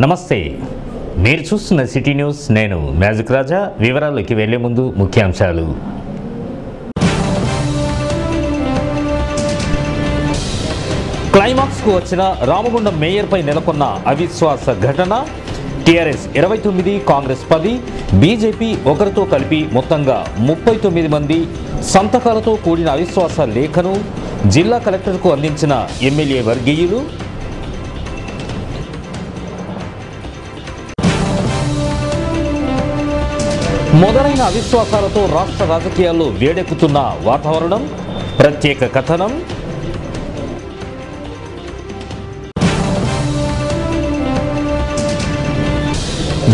నమస్తే, మీరు చూస్తున్న సిటీ న్యూస్. నేను మ్యాజిక్ రాజా. వివరాల్లోకి వెళ్లే ముందు ముఖ్యాంశాలు. క్లైమాక్స్కు వచ్చిన రామగుండం మేయర్పై నెలకొన్న అవిశ్వాస ఘటన. టీఆర్ఎస్ 29, కాంగ్రెస్ 10, బీజేపీ ఒకరితో కలిపి మొత్తంగా 39 మంది సంతకాలతో కూడిన అవిశ్వాస లేఖను జిల్లా కలెక్టర్కు అందించిన ఎమ్మెల్యే వర్గీయులు. మొదలైన అవిశ్వాసాలతో రాష్ట్ర రాజకీయాల్లో వేడెక్కుతున్న వాతావరణం. ప్రత్యేక కథనం.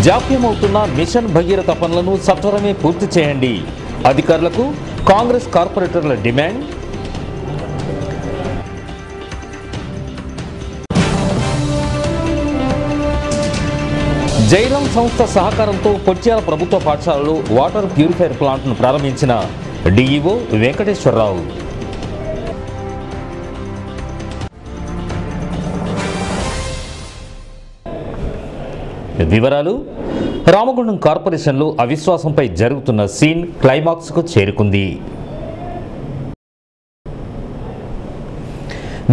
జాప్యమవుతున్న మిషన్ భగీరథ పనులను సత్వరమే పూర్తి చేయండి, అధికారులకు కాంగ్రెస్ కార్పొరేటర్ల డిమాండ్. జైలం సంస్థ సహకారంతో కొచ్చాల ప్రభుత్వ పాఠశాలలో వాటర్ ప్యూరిఫైయర్ ప్లాంట్ను ప్రారంభించిన డిఈఓ వెంకటేశ్వరరావు. వివరాలు. రామగుండం కార్పొరేషన్లో అవిశ్వాసంపై జరుగుతున్న సీన్ క్లైమాక్స్కు చేరుకుంది.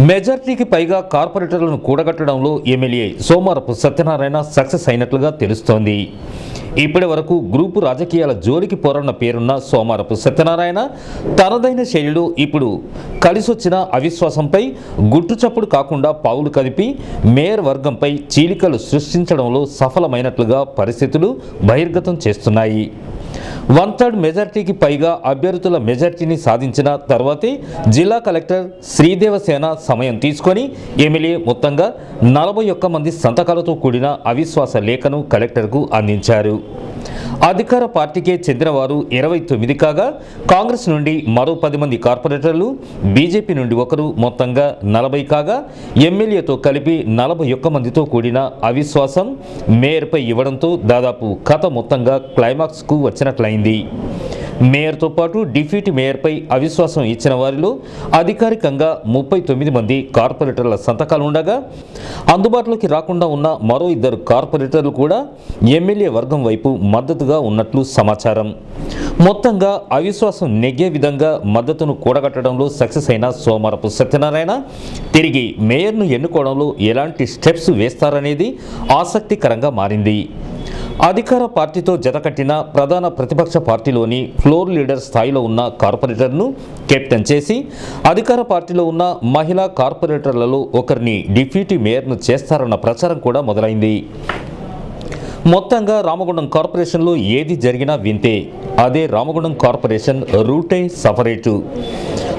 మెజార్టీకి పైగా కార్పొరేటర్లను కూడగట్టడంలో ఎమ్మెల్యే సోమారపు సత్యనారాయణ సక్సెస్ అయినట్లుగా తెలుస్తోంది. ఇప్పటి వరకు గ్రూపు రాజకీయాల జోలికి పోరన్న పేరున్న సోమారపు సత్యనారాయణ తనదైన శైలిలో ఇప్పుడు కలిసొచ్చిన అవిశ్వాసంపై గుట్టుచప్పుడు కాకుండా పావులు కదిపి మేయర్ వర్గంపై చీలికలు సృష్టించడంలో సఫలమైనట్లుగా పరిస్థితులు బహిర్గతం చేస్తున్నాయి. 1/3 మెజార్టీకి పైగా అభ్యర్థుల మెజార్టీని సాధించిన తర్వాతే జిల్లా కలెక్టర్ శ్రీదేవసేన సమయం తీసుకొని ఎమ్మెల్యే మొత్తంగా 41 మంది సంతకాలతో కూడిన అవిశ్వాస లేఖను కలెక్టర్కు అందించారు. అధికార పార్టీకే చెందిన వారు 29 కాగా కాంగ్రెస్ నుండి మరో 10 మంది కార్పొరేటర్లు, బీజేపీ నుండి ఒకరు, మొత్తంగా 40 కాగా ఎమ్మెల్యేతో కలిపి 41 మందితో కూడిన అవిశ్వాసం మేయర్పై ఇవ్వడంతో దాదాపు కథ మొత్తంగా క్లైమాక్స్కు వచ్చినట్లయింది. మేయర్తో పాటు డిప్యూటీ మేయర్పై అవిశ్వాసం ఇచ్చిన వారిలో అధికారికంగా 39 మంది కార్పొరేటర్ల సంతకాలు ఉండగా అందుబాటులోకి రాకుండా ఉన్న మరో 2 కార్పొరేటర్లు కూడా ఎమ్మెల్యే వర్గం వైపు మద్దతుగా ఉన్నట్లు సమాచారం. మొత్తంగా అవిశ్వాసం నెగ్గే విధంగా మద్దతును కూడగట్టడంలో సక్సెస్ అయిన సోమారపు సత్యనారాయణ తిరిగి మేయర్ను ఎన్నుకోవడంలో ఎలాంటి స్టెప్స్ వేస్తారనేది ఆసక్తికరంగా మారింది. అధికార పార్టీతో జతకట్టిన ప్రధాన ప్రతిపక్ష పార్టీలోని ఫ్లోర్ లీడర్ స్థాయిలో ఉన్న కార్పొరేటర్ను కెప్టెన్ చేసి అధికార పార్టీలో ఉన్న మహిళా కార్పొరేటర్లలో ఒకరిని డిప్యూటీ మేయర్ను చేస్తారన్న ప్రచారం కూడా మొదలైంది. మొత్తంగా రామగుండం కార్పొరేషన్లో ఏది జరిగినా వింతే. అదే రామగుండం కార్పొరేషన్ రూటే సపరేటు.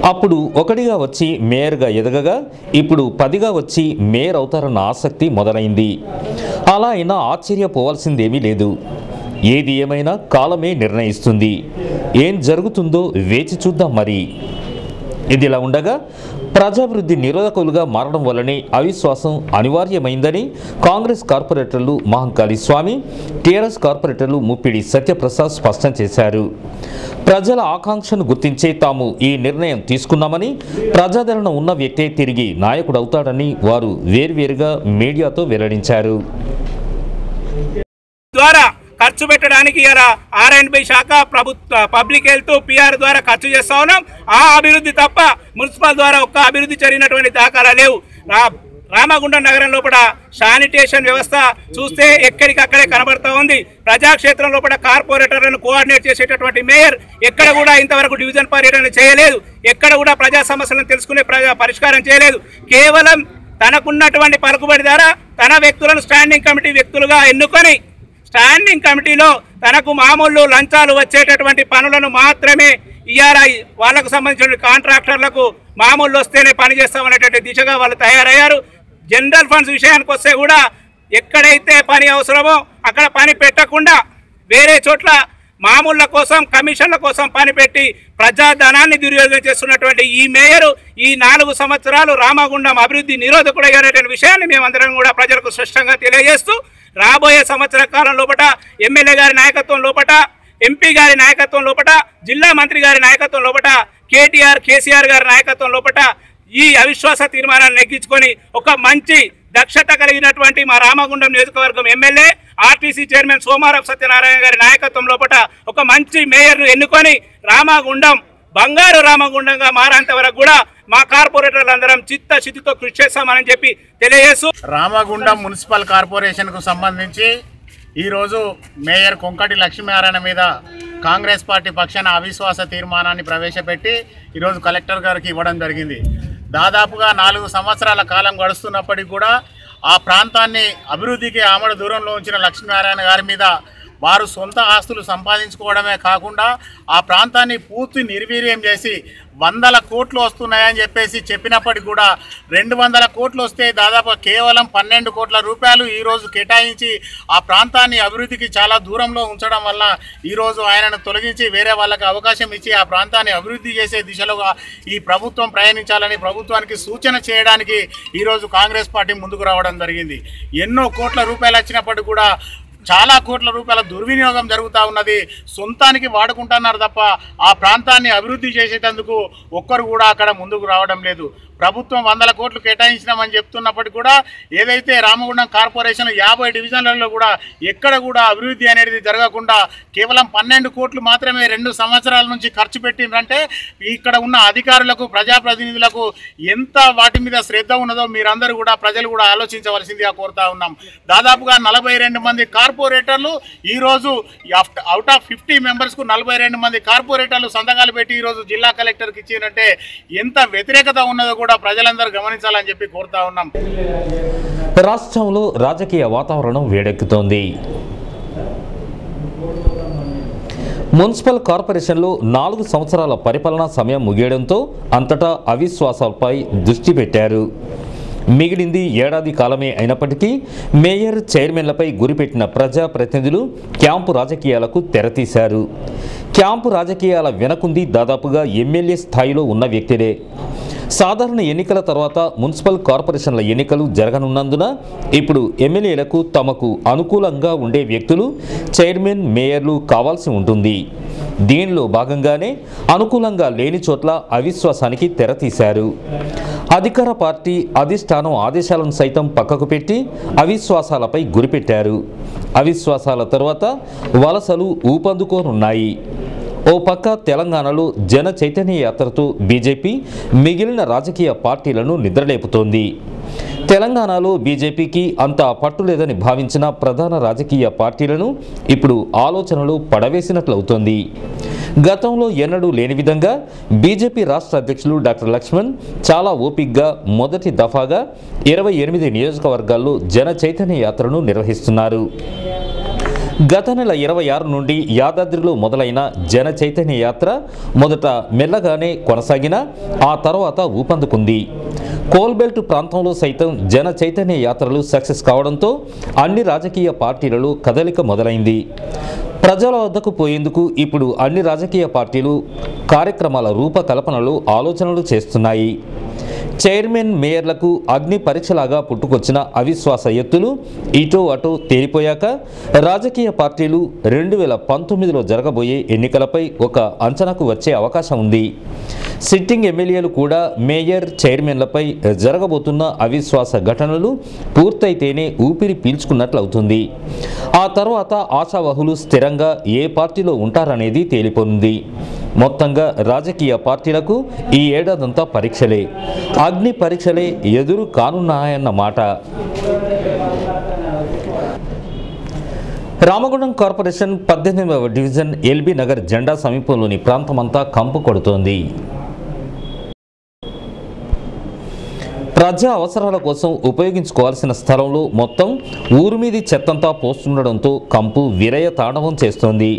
అప్పుడు 1గా వచ్చి మేయర్గా ఎదగగా ఇప్పుడు 10గా వచ్చి మేయర్ అవుతారన్న ఆసక్తి మొదలైంది. అలా అయినా ఆశ్చర్యపోవాల్సిందేమీ లేదు. ఏది ఏమైనా కాలమే నిర్ణయిస్తుంది. ఏం జరుగుతుందో వేచి చూద్దాం. మరి ఇదిలా ఉండగా ప్రజాభివృద్ధి నిరోధకులుగా మారడం వల్లనే అవిశ్వాసం అనివార్యమైందని కాంగ్రెస్ కార్పొరేటర్లు మహంకాళి స్వామి, టీఆర్ఎస్ కార్పొరేటర్లు ముప్పిడి సత్యప్రసాద్ స్పష్టం చేశారు. ప్రజల ఆకాంక్షను గుర్తించే తాము ఈ నిర్ణయం తీసుకున్నామని, ప్రజాదరణ ఉన్న వ్యక్తే తిరిగి నాయకుడవుతాడని వారు వేర్వేరుగా మీడియాతో వెల్లడించారు. ఖర్చు పెట్టడానికి ఇలా R&B శాఖ ప్రభుత్వ పబ్లిక్ హెల్త్ PR ద్వారా ఖర్చు చేస్తా ఉన్నాం. ఆ అభివృద్ధి తప్ప మున్సిపల్ ద్వారా ఒక్క అభివృద్ధి జరిగినటువంటి దాఖలా లేవు. రామగుండం నగరం లోపల శానిటేషన్ వ్యవస్థ చూస్తే ఎక్కడికక్కడే కనబడతా ఉంది. ప్రజాక్షేత్రం లోపల కార్పొరేటర్లను కోఆర్డినేట్ చేసేటటువంటి మేయర్ ఎక్కడ కూడా ఇంతవరకు డివిజన్ పర్యటన చేయలేదు. ఎక్కడ కూడా ప్రజా సమస్యలను తెలుసుకునే పరిష్కారం చేయలేదు. కేవలం తనకున్నటువంటి పలుకుబడి ద్వారా తన వ్యక్తులను స్టాండింగ్ కమిటీ వ్యక్తులుగా ఎన్నుకొని స్టాండింగ్ కమిటీలో తనకు మామూలు లంచాలు వచ్చేటటువంటి పనులను మాత్రమే ఇయ్యాల వాళ్ళకు సంబంధించిన కాంట్రాక్టర్లకు మామూలు వస్తేనే పని చేస్తామనేటువంటి దిశగా వాళ్ళు తయారయ్యారు. జనరల్ ఫండ్స్ విషయానికి వస్తే కూడా ఎక్కడైతే పని అవసరమో అక్కడ పని పెట్టకుండా వేరే చోట్ల మామూళ్ళ కోసం కమిషన్ల కోసం పనిపెట్టి ప్రజాధనాన్ని దుర్యోగం చేస్తున్నటువంటి ఈ మేయరు ఈ 4 సంవత్సరాలు రామగుండం అభివృద్ధి నిరోధకుడైనటువంటి విషయాన్ని మేమందరం కూడా ప్రజలకు స్పష్టంగా తెలియజేస్తూ రాబోయే సంవత్సర కాలం లోపట ఎమ్మెల్యే గారి నాయకత్వం లోపట ఎంపీ గారి నాయకత్వం లోపట జిల్లా మంత్రి గారి నాయకత్వం లోపట కేసీఆర్ గారి నాయకత్వం లోపట ఈ అవిశ్వాస తీర్మానాన్ని నెగ్గించుకొని ఒక మంచి దక్షత కలిగినటువంటి మా రామగుండం నియోజకవర్గం MLA RTC chairman Somarapu Satyanarayana గారి నాయకత్వం లోపట ఒక మంచి మేయర్ను ఎన్నుకొని రామగుండం బంగారు రామగుండంగా మారేంత వరకు కూడా మా కార్పొరేటర్లు అందరం చిత్తశుద్ధితో కృషి చేస్తామని చెప్పి తెలియజేస్తూ రామగుండం మున్సిపల్ కార్పొరేషన్కు సంబంధించి ఈరోజు మేయర్ కొంకటి లక్ష్మీనారాయణ మీద కాంగ్రెస్ పార్టీ పక్షాన అవిశ్వాస తీర్మానాన్ని ప్రవేశపెట్టి ఈరోజు కలెక్టర్ గారికి ఇవ్వడం జరిగింది. దాదాపుగా 4 సంవత్సరాల కాలం గడుస్తున్నప్పటికీ కూడా ఆ ప్రాంతాన్ని అభివృద్ధికి ఆమడ దూరంలో ఉంచిన లక్ష్మీనారాయణ గారి మీద వారు సొంత ఆస్తులు సంపాదించుకోవడమే కాకుండా ఆ ప్రాంతాన్ని పూర్తి నిర్వీర్యం చేసి 100 కోట్లు వస్తున్నాయని చెప్పేసి చెప్పినప్పటికీ కూడా 200 కోట్లు వస్తే దాదాపు కేవలం 12 కోట్ల రూపాయలు ఈరోజు కేటాయించి ఆ ప్రాంతాన్ని అభివృద్ధికి చాలా దూరంలో ఉంచడం వల్ల ఈరోజు ఆయనను తొలగించి వేరే వాళ్ళకి అవకాశం ఇచ్చి ఆ ప్రాంతాన్ని అభివృద్ధి చేసే దిశలోగా ఈ ప్రభుత్వం ప్రయాణించాలని ప్రభుత్వానికి సూచన చేయడానికి ఈరోజు కాంగ్రెస్ పార్టీ ముందుకు రావడం జరిగింది. ఎన్నో కోట్ల రూపాయలు వచ్చినప్పటికీ కూడా చాలా కోట్ల రూపాయల దుర్వినియోగం జరుగుతూ ఉన్నది. సొంతానికి వాడుకుంటున్నారు తప్ప ఆ ప్రాంతాన్ని అభివృద్ధి చేసేటందుకు ఒక్కరు కూడా అక్కడ ముందుకు రావడం లేదు. ప్రభుత్వం 100 కోట్లు కేటాయించినామని చెప్తున్నప్పటికీ కూడా ఏదైతే రామగుండం కార్పొరేషన్ 50 డివిజన్లలో కూడా ఎక్కడ కూడా అభివృద్ధి అనేది జరగకుండా కేవలం 12 కోట్లు మాత్రమే 2 సంవత్సరాల నుంచి ఖర్చు పెట్టిందంటే ఇక్కడ ఉన్న అధికారులకు ప్రజాప్రతినిధులకు ఎంత వాటి మీద శ్రద్ధ ఉన్నదో మీరందరూ కూడా ప్రజలు కూడా ఆలోచించవలసిందిగా కోరుతా ఉన్నాం. దాదాపుగా 42 మంది కార్పొరేటర్లు ఈరోజు అవుట్ ఆఫ్ 50 మెంబర్స్కు 42 మంది కార్పొరేటర్లు సంతకాలు పెట్టి ఈరోజు జిల్లా కలెక్టర్కి ఇచ్చినట్టే ఎంత వ్యతిరేకత ఉన్నదో కూడా ప్రజలందరూ గమనించాలని చెప్పి కోరుతా ఉన్నాం. రాష్ట్రంలో రాజకీయ వాతావరణం వేడెక్కుతోంది. మున్సిపల్ కార్పొరేషన్లో 4 సంవత్సరాల పరిపాలనా సమయం ముగియడంతో అంతటా అవిశ్వాసాలపై దృష్టి పెట్టారు. మిగిలింది ఏడాది కాలమే అయినప్పటికీ మేయర్ చైర్మన్లపై గురిపెట్టిన ప్రజాప్రతినిధులు క్యాంపు రాజకీయాలకు తెరతీశారు. క్యాంపు రాజకీయాల వెనకుంది దాదాపుగా ఎమ్మెల్యే స్థాయిలో ఉన్న వ్యక్తులే. సాధారణ ఎన్నికల తర్వాత మున్సిపల్ కార్పొరేషన్ల ఎన్నికలు జరగనున్నందున ఇప్పుడు ఎమ్మెల్యేలకు తమకు అనుకూలంగా ఉండే వ్యక్తులు చైర్మన్ మేయర్లు కావాల్సి ఉంటుంది. దీనిలో భాగంగానే అనుకూలంగా లేని చోట్ల అవిశ్వాసానికి తెరతీశారు. అధికార పార్టీ అధిష్టానం ఆదేశాలను సైతం పక్కకు పెట్టి అవిశ్వాసాలపై గురిపెట్టారు. అవిశ్వాసాల తర్వాత వలసలు ఊపందుకోనున్నాయి. ఓ పక్క తెలంగాణలో జన చైతన్య యాత్రతో బీజేపీ మిగిలిన రాజకీయ పార్టీలను నిద్రలేపుతోంది. తెలంగాణలో బీజేపీకి అంత పట్టులేదని భావించిన ప్రధాన రాజకీయ పార్టీలను ఇప్పుడు ఆలోచనలు పడవేసినట్లవుతోంది. గతంలో ఎన్నడూ లేని విధంగా బీజేపీ రాష్ట్ర అధ్యక్షులు డాక్టర్ లక్ష్మణ్ చాలా ఓపికగా మొదటి దఫాగా 28 నియోజకవర్గాల్లో జన చైతన్య యాత్రను నిర్వహిస్తున్నారు. గత నెల 26 నుండి యాదాద్రిలో మొదలైన జన చైతన్య యాత్ర మొదట మెల్లగానే కొనసాగిన ఆ తర్వాత ఊపందుకుంది. కోల్బెల్ట్ ప్రాంతంలో సైతం జన చైతన్య యాత్రలు సక్సెస్ కావడంతో అన్ని రాజకీయ పార్టీలలో కదలిక మొదలైంది. ప్రజల వద్దకు పోయేందుకు ఇప్పుడు అన్ని రాజకీయ పార్టీలు కార్యక్రమాల రూపకల్పనలో ఆలోచనలు చేస్తున్నాయి. చైర్మన్ మేయర్లకు అగ్ని పరీక్షలాగా పుట్టుకొచ్చిన అవిశ్వాస ఎత్తులు ఇటో అటో తేలిపోయాక రాజకీయ పార్టీలు 2019లో జరగబోయే ఎన్నికలపై ఒక అంచనాకు వచ్చే అవకాశం ఉంది. సిట్టింగ్ ఎమ్మెల్యేలు కూడా మేయర్ చైర్మన్లపై జరగబోతున్న అవిశ్వాస ఘటనలు పూర్తయితేనే ఊపిరి పీల్చుకున్నట్లవుతుంది. ఆ తర్వాత ఆశావహులు స్థిరంగా ఏ పార్టీలో ఉంటారనేది తేలిపోనుంది. మొత్తంగా రాజకీయ పార్టీలకు ఈ ఏడాదంతా పరీక్షలే, అగ్ని పరీక్షలే ఎదురు కానున్నాయన్నమాట. రామగుండం కార్పొరేషన్ 18వ డివిజన్ ఎల్బీ నగర్ జెండా సమీపంలోని ప్రాంతమంతా కంపు కొడుతోంది. ప్రజా అవసరాల కోసం ఉపయోగించుకోవాల్సిన స్థలంలో మొత్తం ఊరు మీది చెత్తంతా పోస్తుండడంతో కంపు విరయ తాండవం చేస్తోంది.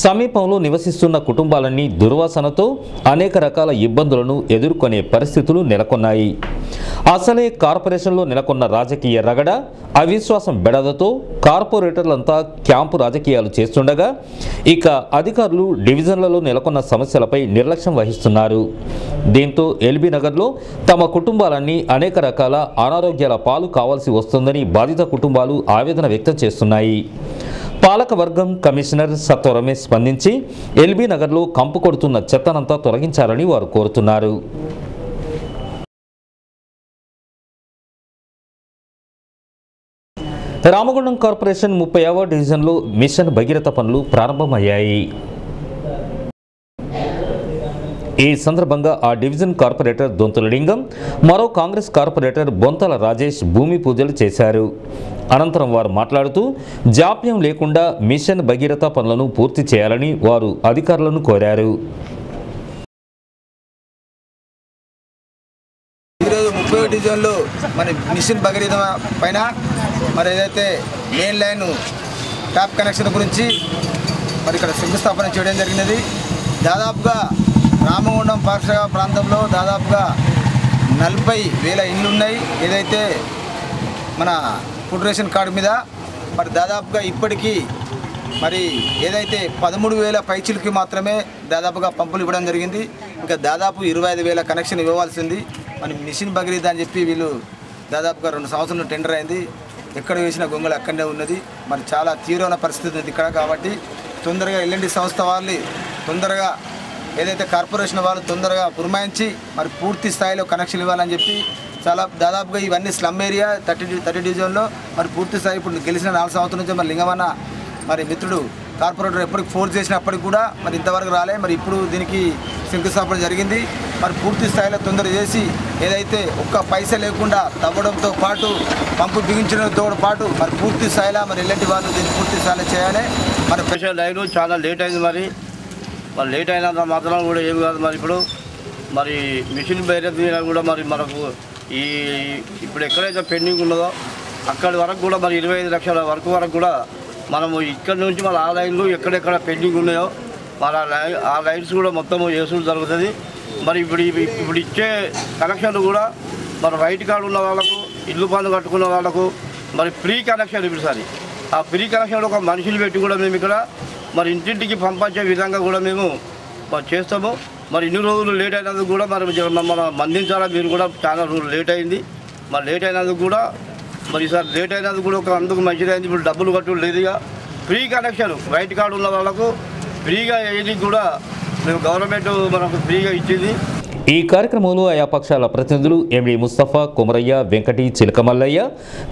సమీపంలో నివసిస్తున్న కుటుంబాలన్నీ దుర్వాసనతో అనేక రకాల ఇబ్బందులను ఎదుర్కొనే పరిస్థితులు నెలకొన్నాయి. అసలే కార్పొరేషన్లో నెలకొన్న రాజకీయ రగడ, అవిశ్వాసం బెడదతో కార్పొరేటర్లంతా క్యాంపు రాజకీయాలు చేస్తుండగా ఇక అధికారులు డివిజన్లలో నెలకొన్న సమస్యలపై నిర్లక్ష్యం వహిస్తున్నారు. దీంతో ఎల్బీ నగర్లో తమ కుటుంబాలన్నీ అనేక రకాల అనారోగ్యాల పాలు కావాల్సి వస్తుందని బాధిత కుటుంబాలు ఆవేదన వ్యక్తం చేస్తున్నాయి. పాలకవర్గం కమిషనర్ సత్వరమే స్పందించి ఎల్బీ నగర్లో కంపు కొడుతున్న చెత్తనంతా తొలగించాలని వారు కోరుతున్నారు. రామగుండం కార్పొరేషన్ 30వ డివిజన్లో మిషన్ భగీరథ పనులు ప్రారంభమయ్యాయి. ఈ సందర్భంగా ఆ డివిజన్ కార్పొరేటర్ దొంతుల లింగం, మరో కాంగ్రెస్ కార్పొరేటర్ బొంతల రాజేష్ భూమి పూజలు చేశారు. అనంతరం వారు మాట్లాడుతూ జాప్యం లేకుండా మిషన్ భగీరథ పనులను పూర్తి చేయాలని వారు అధికారులను కోరారు. ఈరోజు 30వ డివిజన్లో మరి మిషన్ భగీరథ పైన మరి ఏదైతే మెయిన్ లైన్ ట్యాప్ కనెక్షన్ గురించి మరి ఇక్కడ శంకుస్థాపన చేయడం జరిగినది. దాదాపుగా రామగుండం పారిశ్రామిక ప్రాంతంలో దాదాపుగా 40,000 ఇళ్ళు ఉన్నాయి. ఏదైతే మన ఫుడ్ రేషన్ కార్డు మీద మరి దాదాపుగా ఇప్పటికీ మరి ఏదైతే 13,000 పైచిలకి మాత్రమే దాదాపుగా పంపులు ఇవ్వడం జరిగింది. ఇంకా దాదాపు 25,000 కనెక్షన్ ఇవ్వవలసింది. మరి మిషన్ భగీరథ అని చెప్పి వీళ్ళు దాదాపుగా 2 సంవత్సరాలు టెండర్ అయింది. ఎక్కడ వేసిన గొంగళి అక్కడనే ఉన్నది. మరి చాలా తీవ్రమైన పరిస్థితి ఉంది ఇక్కడ. కాబట్టి తొందరగా ఎల్ఎన్టీ సంస్థ వాళ్ళు తొందరగా ఏదైతే కార్పొరేషన్ వాళ్ళు తొందరగా పురమాయించి మరి పూర్తి స్థాయిలో కనెక్షన్ ఇవ్వాలని చెప్పి చాలా దాదాపుగా ఇవన్నీ స్లమ్ ఏరియా 30 డివిజన్లో మరి పూర్తి స్థాయి ఇప్పుడు గెలిచిన 4 సంవత్సరాల నుంచి మరి లింగమన్న మరి మిత్రుడు కార్పొరేటర్ ఎప్పటికి ఫోర్స్ చేసినప్పటికి కూడా మరి ఇంతవరకు రాలే. మరి ఇప్పుడు దీనికి శంకుస్థాపన జరిగింది. మరి పూర్తి స్థాయిలో తొందర చేసి ఏదైతే ఒక్క పైసా లేకుండా తవ్వడంతో పాటు పంపు బిగించడంతో పాటు మరి పూర్తి స్థాయిలో మరి ఎల్ఎన్టీ వాళ్ళు దీన్ని పూర్తి స్థాయిలో చేయాలి. మరి స్పెషల్ లైన్ చాలా లేట్ అయింది. మరి లేట్ అయినంత మాత్రం కూడా ఏమి కాదు. మరి ఇప్పుడు మరి మిషన్ భగీరథ కూడా మరి మనకు ఇప్పుడు ఎక్కడైతే పెండింగ్ ఉన్నదో అక్కడి వరకు కూడా మరి 25 లక్షల వరకు కూడా మనము ఇక్కడి నుంచి మన ఆ లైన్లు ఎక్కడెక్కడ పెండింగ్ ఉన్నాయో మరి ఆ లైన్స్ కూడా మొత్తం వేసుడు జరుగుతుంది. మరి ఇప్పుడు ఇచ్చే కనెక్షన్లు కూడా మరి రైట్ కార్డు ఉన్న వాళ్ళకు, ఇల్లు పన్ను కట్టుకున్న వాళ్ళకు మరి ఫ్రీ కనెక్షన్ ఇప్పుడు సరి ఆ ఫ్రీ కనెక్షన్ ఒక మనుషులు పెట్టి కూడా మేము ఇక్కడ మరి ఇంటింటికి పంపించే విధంగా కూడా మేము చేస్తాము. మరి ఇన్ని రోజులు లేట్ అయినందుకు కూడా మరి మన మందించాలా, మీరు కూడా చాలా రోజులు లేట్ అయింది. మరి లేట్ అయినందుకు కూడా మరి ఈసారి లేట్ అయినందుకు కూడా ఒక అందుకు మంచిదైంది. ఇప్పుడు డబ్బులు కట్టు లేదుగా ఫ్రీ కనెక్షన్ రైట్ కార్డు ఉన్న వాళ్ళకు ఫ్రీగా ఏది కూడా మేము గవర్నమెంట్ మనకు ఫ్రీగా ఇచ్చింది. ఈ కార్యక్రమంలో ఆయా పక్షాల ప్రతినిధులు ఎండి ముస్తఫా, కుమరయ్య, వెంకటి, చిలకమల్లయ్య,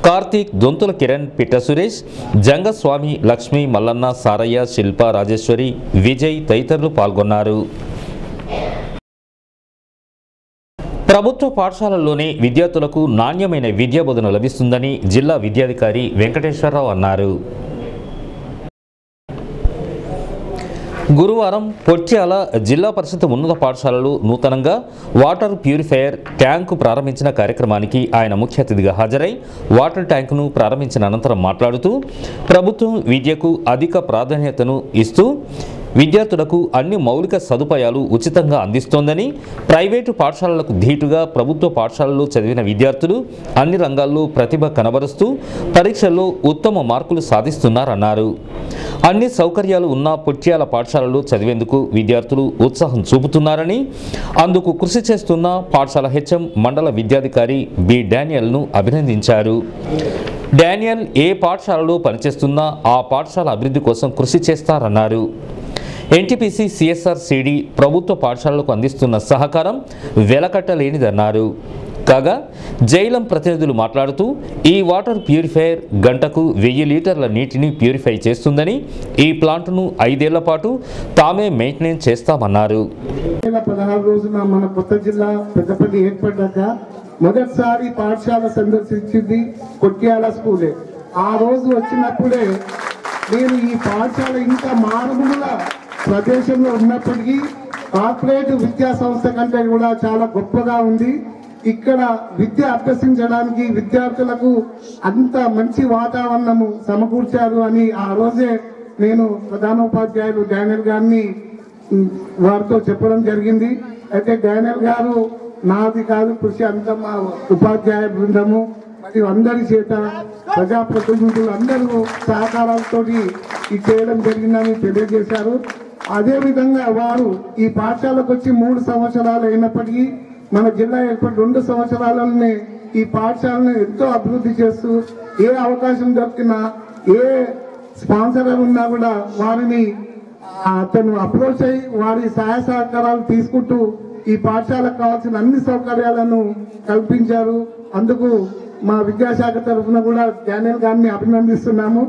కార్తీక్, దొంతుల కిరణ్, పిట్ట సురేష్, జంగస్వామి, లక్ష్మి, మల్లన్న, సారయ్య, శిల్ప, రాజేశ్వరి, విజయ్ తదితరులు పాల్గొన్నారు. ప్రభుత్వ పాఠశాలల్లోనే విద్యార్థులకు నాణ్యమైన విద్యా బోధన లభిస్తుందని జిల్లా విద్యాధికారి వెంకటేశ్వరరావు అన్నారు. గురువారం పొట్యాల జిల్లా పరిషత్ ఉన్నత పాఠశాలలో నూతనంగా వాటర్ ప్యూరిఫైయర్ ట్యాంకు ప్రారంభించిన కార్యక్రమానికి ఆయన ముఖ్య అతిథిగా హాజరై వాటర్ ట్యాంకును ప్రారంభించిన అనంతరం మాట్లాడుతూ ప్రభుత్వం విద్యకు అధిక ప్రాధాన్యతను ఇస్తూ విద్యార్థులకు అన్ని మౌలిక సదుపాయాలు ఉచితంగా అందిస్తోందని, ప్రైవేటు పాఠశాలలకు ధీటుగా ప్రభుత్వ పాఠశాలలో చదివిన విద్యార్థులు అన్ని రంగాల్లో ప్రతిభ కనబరుస్తూ పరీక్షల్లో ఉత్తమ మార్కులు సాధిస్తున్నారన్నారు. అన్ని సౌకర్యాలు ఉన్న పొట్యాల పాఠశాలలో చదివేందుకు విద్యార్థులు ఉత్సాహం చూపుతున్నారని, అందుకు కృషి చేస్తున్న పాఠశాల హెచ్ఎం మండల విద్యాధికారి బి డానియల్ను అభినందించారు. డానియల్ ఏ పాఠశాలలో పనిచేస్తున్నా ఆ పాఠశాల అభివృద్ధి కోసం కృషి చేస్తారన్నారు. ఎన్టీపీసీ సిఎస్ఆర్ సిడి ప్రభుత్వ పాఠశాలలకు అందిస్తున్న సహకారం వెలకట్టలేనిదన్నారు. కాగా జైలం ప్రతినిధులు మాట్లాడుతూ ఈ వాటర్ ప్యూరిఫైయర్ గంటకు 1000 లీటర్ల నీటిని ప్యూరిఫై చేస్తుందని, ఈ ప్లాంట్ను 5 ఏళ్ల పాటు తామే మెయింటైన్ చేస్తామన్నారు. 2016 రోజున మన కొత్త జిల్లా పెద్దపల్లి ఏర్పడ్డాక మొదటిసారి పాఠశాల సందర్శించింది కొట్యాల స్కూలే. ఆ రోజు వచ్చినప్పుడే నేను ఈ పాఠశాల ఇంకా మారుమూల ప్రదేశంలో ఉన్నప్పటికీ కార్పొరేట్ విద్యా సంస్థ కంటే కూడా చాలా గొప్పగా ఉంది. ఇక్కడ విద్య అభ్యసించడానికి విద్యార్థులకు అంత మంచి వాతావరణము సమకూర్చారు అని ఆ రోజే నేను ప్రధానోపాధ్యాయులు డానియల్ గారిని వారితో చెప్పడం జరిగింది. అయితే డానియల్ గారు నాది కాదు కృషి అంతా మా ఉపాధ్యాయ బృందము మరియు అందరి చేత ప్రజాప్రతినిధులు అందరూ సహకారాలతో ఇది చేయడం జరిగిందని తెలియజేశారు. అదేవిధంగా వారు ఈ పాఠశాలకు వచ్చి 3 సంవత్సరాలు అయినప్పటికీ మన జిల్లా ఏర్పడి 2 సంవత్సరాలనే ఈ పాఠశాలను ఎంతో అభివృద్ధి చేస్తూ ఏ అవకాశం దొరికినా ఏ స్పాన్సర్ ఉన్నా కూడా వారిని అతను అప్రోచ్ అయ్యి వారి సహాయ సహకారాలు తీసుకుంటూ ఈ పాఠశాలకు కావాల్సిన అన్ని సౌకర్యాలను కల్పించారు. అందుకు మా విద్యాశాఖ తరఫున కూడా డానియల్ గారిని అభినందిస్తున్నాము.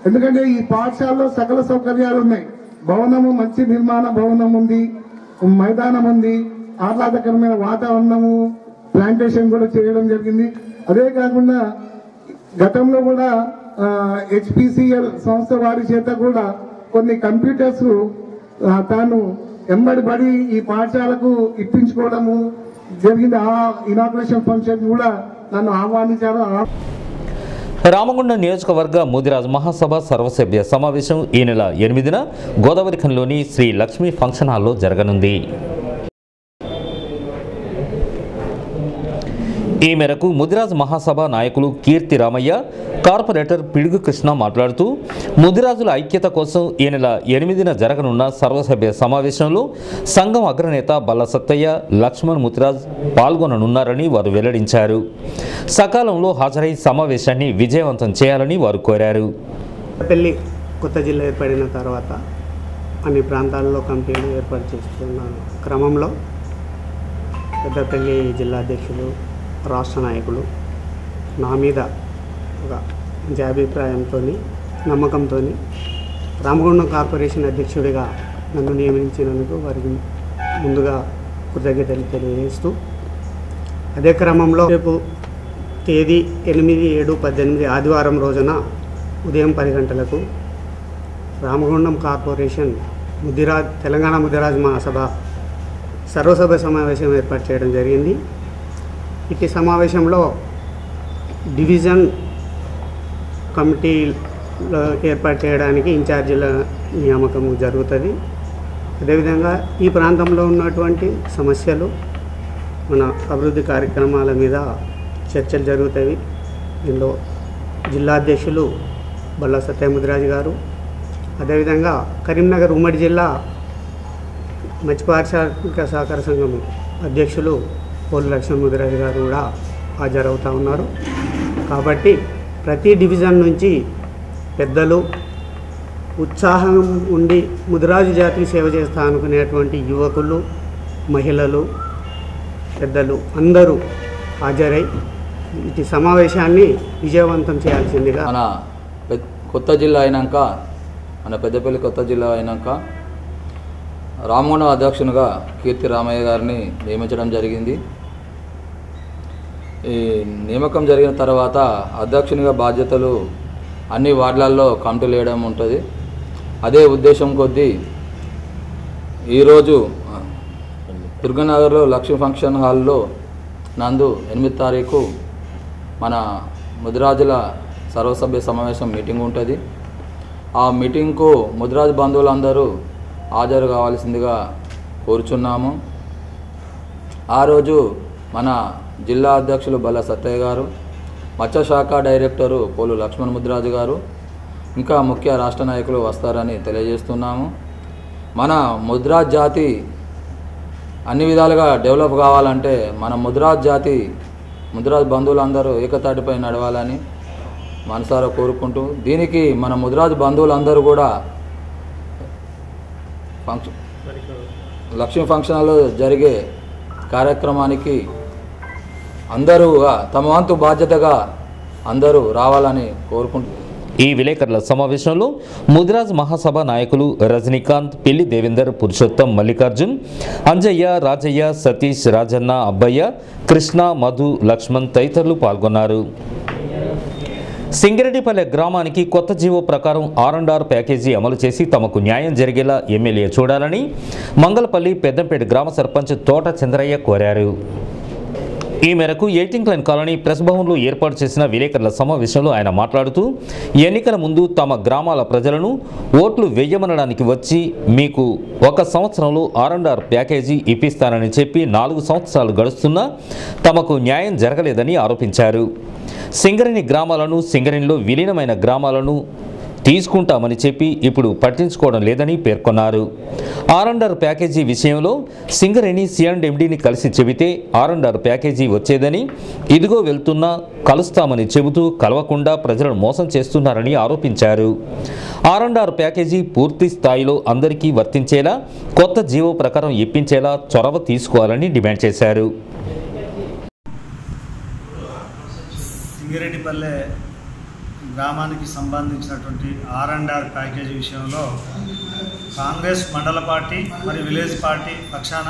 ఎందుకంటే ఈ పాఠశాలలో సకల సౌకర్యాలు ఉన్నాయి. భవనము మంచి నిర్మాణ భవనం ఉంది, మైదానం ఉంది, ఆహ్లాదకరమైన వాతావరణము, ప్లాంటేషన్ కూడా చేయడం జరిగింది. అదే కాకుండా గతంలో కూడా HPCL సంస్థ వారి చేత కూడా కొన్ని కంప్యూటర్స్ తాను ఎంబడి ఈ పాఠశాలకు ఇప్పించుకోవడము జరిగింది. ఆ ఇనాగ్రేషన్ ఫంక్షన్ కూడా నన్ను ఆహ్వానించారు. రామగుండం నియోజకవర్గ ముదిరాజ్ మహాసభ సర్వసభ్య సమావేశం ఈ నెల 8న గోదావరిఖంలోని శ్రీ లక్ష్మీ ఫంక్షన్ హాల్లో జరగనుంది. ఈ మేరకు ముదిరాజ్ మహాసభ నాయకులు కీర్తి రామయ్య, కార్పొరేటర్ పిడుగు కృష్ణ మాట్లాడుతూ ముదిరాజుల ఐక్యత కోసం ఈ నెల 8న జరగనున్న సర్వసభ్య సమావేశంలో సంఘం అగ్రనేత బల్ల సత్తయ్య, లక్ష్మణ్ ముదిరాజ్ పాల్గొననున్నారని వారు వెల్లడించారు. సకాలంలో హాజరై సమావేశాన్ని విజయవంతం చేయాలని వారు కోరారు. పెళ్లి కొత్త జిల్లా ఏర్పడిన తర్వాత అన్ని ప్రాంతాల్లో కమిటీలు ఏర్పాటు చేస్తున్న క్రమంలో పెద్దపల్లి జిల్లా అధ్యక్షులు, రాష్ట్ర నాయకులు నా మీద ఒక మంచి అభిప్రాయంతో, నమ్మకంతో రామగుండం కార్పొరేషన్ అధ్యక్షుడిగా నన్ను నియమించినందుకు వారికి ముందుగా కృతజ్ఞతలు తెలియజేస్తూ, అదే క్రమంలో రేపు తేదీ 8, 7, 18 ఆదివారం రోజున ఉదయం 10 గంటలకు రామగుండం కార్పొరేషన్ తెలంగాణ ముదిరాజ్ మహాసభ సర్వసభ సమావేశం ఏర్పాటు చేయడం జరిగింది. ఇట్టి సమావేశంలో డివిజన్ కమిటీ ఏర్పాటు చేయడానికి ఇన్ఛార్జీల నియామకం జరుగుతుంది. అదేవిధంగా ఈ ప్రాంతంలో ఉన్నటువంటి సమస్యలు, మన అభివృద్ధి కార్యక్రమాల మీద చర్చలు జరుగుతాయి. దీనిలో జిల్లా అధ్యక్షులు బల్ల సత్యముద్రాజు గారు, అదేవిధంగా కరీంనగర్ ఉమ్మడి జిల్లా మత్స్య పారిశ్రామిక సహకార సంఘం అధ్యక్షులు పోలు లక్ష్మణ్ ముదిరాజు గారు కూడా హాజరవుతూ ఉన్నారు. కాబట్టి ప్రతి డివిజన్ నుంచి పెద్దలు, ఉత్సాహం ఉండి ముదిరాజు జాతికి సేవ చేస్తా అనుకునేటువంటి యువకులు, మహిళలు, పెద్దలు అందరూ హాజరై ఇటు సమావేశాన్ని విజయవంతం చేయాల్సిందిగా మన కొత్త జిల్లా అయినాక, మన పెద్దపల్లి కొత్త జిల్లా అయినాక రామగుండం అధ్యక్షునిగా కీర్తి రామయ్య గారిని నియమించడం జరిగింది. ఈ నియామకం జరిగిన తర్వాత అధ్యక్షునిగా బాధ్యతలు అన్ని వార్డులలో కమిటీలు వేయడం ఉంటుంది. అదే ఉద్దేశం కొద్దీ ఈరోజు దుర్గనగర్లో లక్ష్మీ ఫంక్షన్ హాల్లో నందు 8 తారీఖు మన ముదిరాజుల సర్వసభ్య సమావేశం మీటింగ్ ఉంటుంది. ఆ మీటింగ్కు ముదిరాజు బంధువులందరూ హాజరు కావాల్సిందిగా కోరుచున్నాము. ఆ రోజు మన జిల్లా అధ్యక్షులు బల్ల సత్తయ్య గారు, మత్స్యశాఖ డైరెక్టరు పోలు లక్ష్మణ్ ముదిరాజు గారు, ఇంకా ముఖ్య రాష్ట్ర నాయకులు వస్తారని తెలియజేస్తున్నాము. మన ముదిరాజ్ జాతి అన్ని విధాలుగా డెవలప్ కావాలంటే మన ముదిరాజ్ బంధువులందరూ ఏకతాటిపై నడవాలని మనసారా కోరుకుంటూ, దీనికి మన ముదిరాజ్ బంధువులందరూ కూడా లక్ష్మీ ఫంక్షన్ హాల్లో జరిగే కార్యక్రమానికి అందరూ తమ వంతు బాధ్యతగా అందరూ రావాలని కోరుకుంటున్నారు. ఈ విలేకరుల సమావేశంలో ముదిరాజ్ మహాసభ నాయకులు రజనీకాంత్, పెళ్లి దేవేందర్, పురుషోత్తం, మల్లికార్జున్, అంజయ్య, రాజయ్య, సతీష్, రాజన్న, అబ్బయ్య, కృష్ణ, మధు, లక్ష్మణ్ తదితరులు పాల్గొన్నారు. సింగిరెడ్డిపల్లె గ్రామానికి కొత్త జీవో ప్రకారం R&R ప్యాకేజీ అమలు చేసి తమకు న్యాయం జరిగేలా ఎమ్మెల్యే చూడాలని మంగళపల్లి పెద్దంపేట గ్రామ సర్పంచ్ తోట చంద్రయ్య కోరారు. ఈ మేరకు ఎయిటింగ్ లైన్ కాలనీ ప్రెస్ భవన్లో ఏర్పాటు చేసిన విలేకరుల సమావేశంలో ఆయన మాట్లాడుతూ ఎన్నికల ముందు తమ గ్రామాల ప్రజలను ఓట్లు వేయమనడానికి వచ్చి మీకు 1 సంవత్సరంలో R&R ప్యాకేజీ ఇప్పిస్తానని చెప్పి 4 సంవత్సరాలు గడుస్తున్నా తమకు న్యాయం జరగలేదని ఆరోపించారు. సింగరేణి గ్రామాలను సింగరేణిలో విలీనమైన గ్రామాలను తీసుకుంటామని చెప్పి ఇప్పుడు పట్టించుకోవడం లేదని పేర్కొన్నారు. R&R ప్యాకేజీ విషయంలో సింగరేణి C&MDని కలిసి చెబితే R&R ప్యాకేజీ వచ్చేదని, ఇదిగో వెళ్తున్నా కలుస్తామని చెబుతూ కలవకుండా ప్రజలను మోసం చేస్తున్నారని ఆరోపించారు. R&R ప్యాకేజీ పూర్తి స్థాయిలో అందరికీ వర్తించేలా కొత్త జీవో ప్రకారం ఇప్పించేలా చొరవ తీసుకోవాలని డిమాండ్ చేశారు. సింగరేణిపల్లె గ్రామానికి సంబంధించినటువంటి R&R ప్యాకేజీ విషయంలో కాంగ్రెస్ మండల పార్టీ మరియు విలేజ్ పార్టీ పక్షాన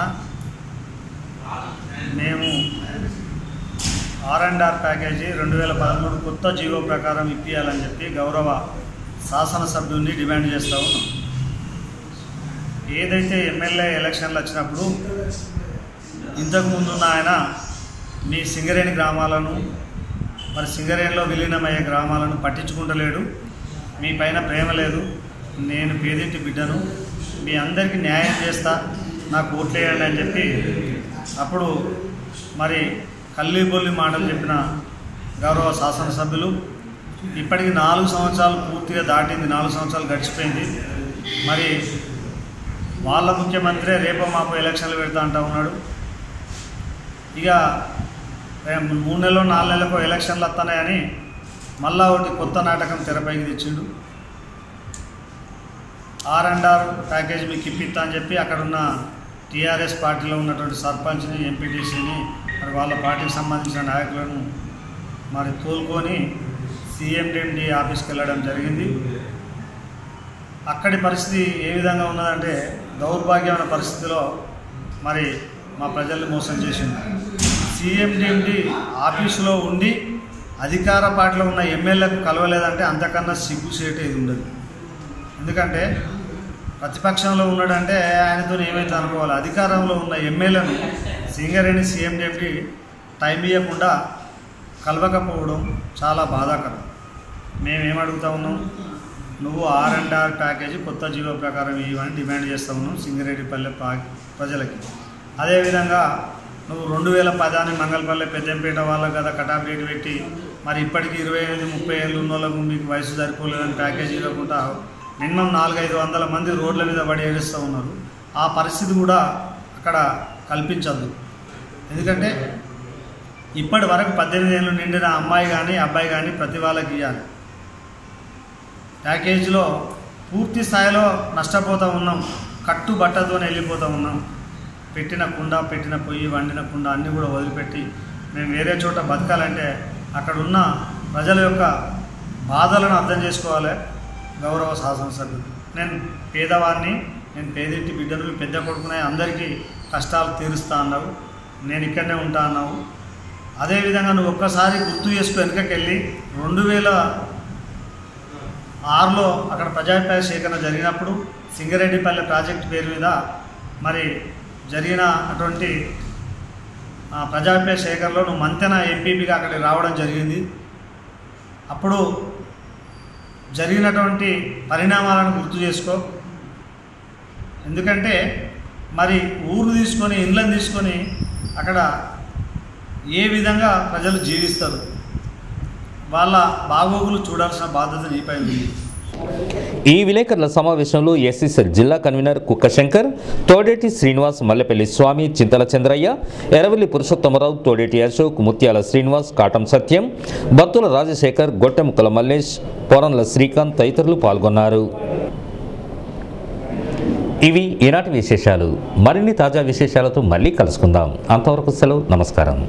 మేము R&R ప్యాకేజీ 2013 కొత్త జీవో ప్రకారం ఇప్పించాలని చెప్పి గౌరవ శాసనసభ్యుల్ని డిమాండ్ చేస్తూ ఉన్నాం. ఏదైతే ఎమ్మెల్యే ఎలక్షన్లు వచ్చినప్పుడు ఇంతకుముందున్న ఆయన మీ సింగరేణి గ్రామాలను మరి సింగరేణిలో విలీనమయ్యే గ్రామాలను పట్టించుకుంటలేడు, మీ పైన ప్రేమ లేదు, నేను పేదింటి బిడ్డను, మీ అందరికీ న్యాయం చేస్తా, నాకు ఓట్లేయండి అని చెప్పి అప్పుడు మరి కల్లిబొల్లి మాటలు చెప్పిన గౌరవ శాసనసభ్యులు ఇప్పటికి 4 సంవత్సరాలు పూర్తిగా దాటింది, 4 సంవత్సరాలు గడిచిపోయింది. మరి వాళ్ళ ముఖ్యమంత్రి రేపో మాపో ఎలక్షన్లు పెడతా అంటూ ఉన్నాడు. ఇక 3 నెలలు 4 నెలలకు ఎలక్షన్లు వస్తున్నాయని మళ్ళా ఒకటి కొత్త నాటకం తెరపైకి తెచ్చిండు. R&R ప్యాకేజ్ మీకు ఇప్పిస్తా అని చెప్పి అక్కడున్న టీఆర్ఎస్ పార్టీలో ఉన్నటువంటి సర్పంచ్ని, ఎంపీటీసీని, మరి వాళ్ళ పార్టీకి సంబంధించిన నాయకులను మరి తోలుకొని CMD ఆఫీస్కి వెళ్ళడం జరిగింది. అక్కడి పరిస్థితి ఏ విధంగా ఉన్నదంటే దౌర్భాగ్యమైన పరిస్థితిలో మరి మా ప్రజల్ని మోసం చేసింది. CMD ఆఫీసులో ఉండి అధికార పార్టీలో ఉన్న ఎమ్మెల్యేలకు కలవలేదంటే అంతకన్నా సిగ్గుసేటు ఇది ఉండదు. ఎందుకంటే ప్రతిపక్షంలో ఉన్నాడంటే ఆయనతో ఏమైతే అనుకోవాలి. అధికారంలో ఉన్న ఎమ్మెల్యేను సింగరేణి CMD టైం ఇవ్వకుండా కలవకపోవడం చాలా బాధాకరం. మేమేమడుగుతా ఉన్నాం, నువ్వు R&R ప్యాకేజీ కొత్త జీవో ప్రకారం ఇవ్వని డిమాండ్ చేస్తూ ఉన్నాం సింగరేణిపల్లె ప్రజలకి. అదేవిధంగా నువ్వు 2010 మంగళపల్లె పెద్దంపేట వాళ్ళకు కదా కటాఫ్ డేట్ పెట్టి మరి ఇప్పటికీ 25-30 ఏళ్ళు ఉన్న వాళ్ళకు మీకు వయసు సరిపోలేదని ప్యాకేజీ ఇవ్వకుండా మినిమం 400-500 మంది రోడ్ల మీద పడి ఏడుస్తూ ఉన్నారు. ఆ పరిస్థితి కూడా అక్కడ కల్పించద్దు. ఎందుకంటే ఇప్పటి వరకు 18 ఏళ్ళు నిండిన అమ్మాయి కానీ అబ్బాయి కానీ ప్రతి వాళ్ళకి ఇవ్వాలి. ప్యాకేజీలో పూర్తి స్థాయిలో నష్టపోతూ ఉన్నాం, కట్టుబట్టతోనే వెళ్ళిపోతూ ఉన్నాం. పెట్టిన కుండ, పెట్టిన పొయ్యి, వండిన కుండ అన్నీ కూడా వదిలిపెట్టి మేము వేరే చోట బతకాలంటే అక్కడ ఉన్న ప్రజల యొక్క బాధలను అర్థం చేసుకోవాలి గౌరవ శాసనసభ్యులు. నేను పేదవాడిని, నేను పేదింటి బిడ్డను, పెద్ద కొడుకునే, అందరికీ కష్టాలు తీరుస్తా అన్నావు, నేను ఇక్కడనే ఉంటా అన్నావు. అదేవిధంగా నువ్వు ఒక్కసారి గుర్తు చేసుకు వెనుకకెళ్ళి 2006లో అక్కడ ప్రజాభిప్రాయ సేకరణ జరిగినప్పుడు సింగరేణిపల్లె ప్రాజెక్టు పేరు మీద మరి జరిగిన అటువంటి ప్రజాభిప్రాయ సేకరణలో నువ్వు మంతెన ఎంపీపీగా అక్కడికి రావడం జరిగింది. అప్పుడు జరిగినటువంటి పరిణామాలను గుర్తు చేసుకో. ఎందుకంటే మరి ఊరు తీసుకొని, ఇళ్ళని తీసుకొని అక్కడ ఏ విధంగా ప్రజలు జీవిస్తారు, వాళ్ళ బాగోగులు చూడాల్సిన బాధ్యత నీపై ఉంది. ఈ విలేకరుల సమావేశంలో ఎస్సీసెల్ జిల్లా కన్వీనర్ కుక్క శంకర్, తోడేటి శ్రీనివాస్, మల్లెపల్లి స్వామి, చింతల చంద్రయ్య, ఎరవల్లి పురుషోత్తమరావు, తోడేటి అశోక్, ముత్యాల శ్రీనివాస్, కాటం సత్యం, బత్తుల రాజశేఖర్, గొట్టెముక్కల మల్లేష్, పొరంల శ్రీకాంత్ తదితరులు పాల్గొన్నారు. ఇవి ఈనాటి విశేషాలు. మరిన్ని తాజా విశేషాలతో మళ్ళీ కలుసుకుందాం. అంతవరకు సెలవు. నమస్కారం.